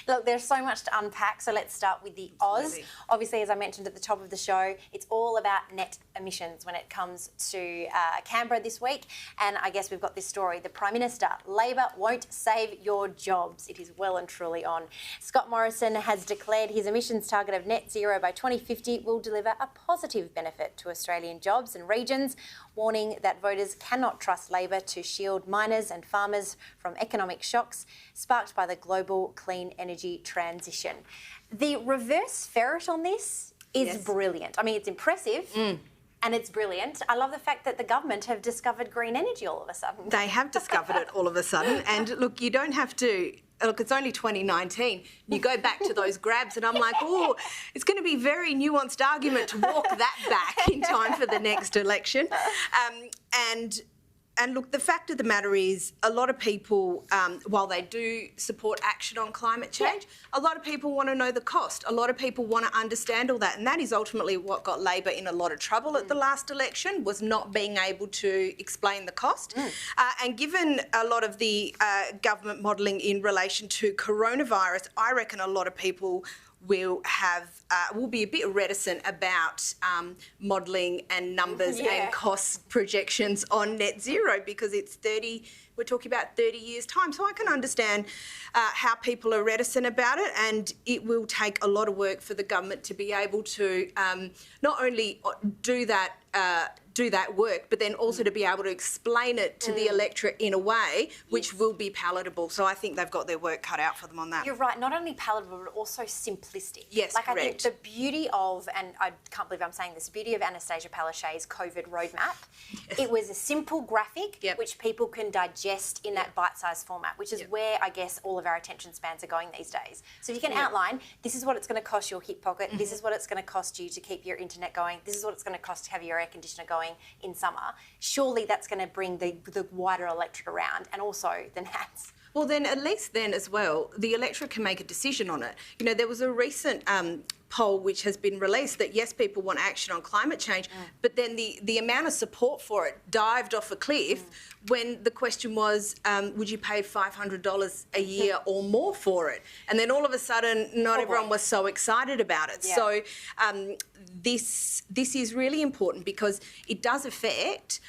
Look, there's so much to unpack, so let's start with the Oz. Obviously, as I mentioned at the top of the show, it's all about net emissions when it comes to Canberra this week. And I guess we've got this story. The Prime Minister, Labor won't save your jobs. It is well and truly on. Scott Morrison has declared his emissions target of net zero by 2050 will deliver a positive benefit to Australian jobs and regions, warning that voters cannot trust Labor to shield miners and farmers from economic shocks sparked by the global clean energy transition. The reverse ferret on this is brilliant. I mean, it's impressive. And it's brilliant. I love the fact that the government have discovered green energy all of a sudden. They have discovered it all of a sudden. And look, you don't have to... Look, it's only 2019. You go back to those grabs and I'm like, oh, it's going to be a very nuanced argument to walk that back in time for the next election. And look, the fact of the matter is a lot of people, while they do support action on climate change, a lot of people want to know the cost. A lot of people want to understand all that. And that is ultimately what got Labor in a lot of trouble at the last election, was not being able to explain the cost. And given a lot of the government modelling in relation to coronavirus, I reckon a lot of people will be a bit reticent about modelling and numbers and cost projections on net zero, because it's we're talking about 30 years' time. So I can understand how people are reticent about it, and it will take a lot of work for the government to be able to not only do that work, but then also to be able to explain it to the electorate in a way which will be palatable. So I think they've got their work cut out for them on that. You're right, not only palatable, but also simplistic. Yes, like, correct. I think the beauty of, and I can't believe I'm saying this, the beauty of Anastasia Palaszczuk's COVID roadmap, it was a simple graphic which people can digest in that bite-sized format, which is where I guess all of our attention spans are going these days. So if you can outline, this is what it's going to cost your hip pocket, this is what it's going to cost you to keep your internet going, this is what it's going to cost to have your air conditioner going in summer, surely that's going to bring the wider electorate around, and also the Nats. Well, then at least then as well, the electorate can make a decision on it. You know, there was a recent poll which has been released that, yes, people want action on climate change, but then the amount of support for it dived off a cliff when the question was, would you pay $500 a year or more for it? And then all of a sudden, not everyone was so excited about it. So this is really important, because it does affect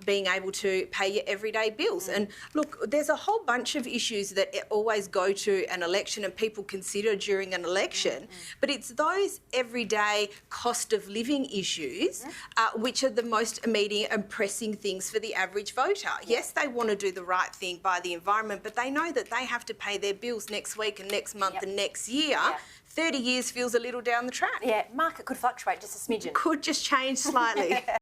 being able to pay your everyday bills. And look, there's a whole bunch of issues that always go to an election and people consider during an election, but it's those everyday cost of living issues which are the most immediate and pressing things for the average voter. Yes, they want to do the right thing by the environment, but they know that they have to pay their bills next week and next month and next year. 30 years feels a little down the track. Yeah, market could fluctuate just a smidgen. Could just change slightly.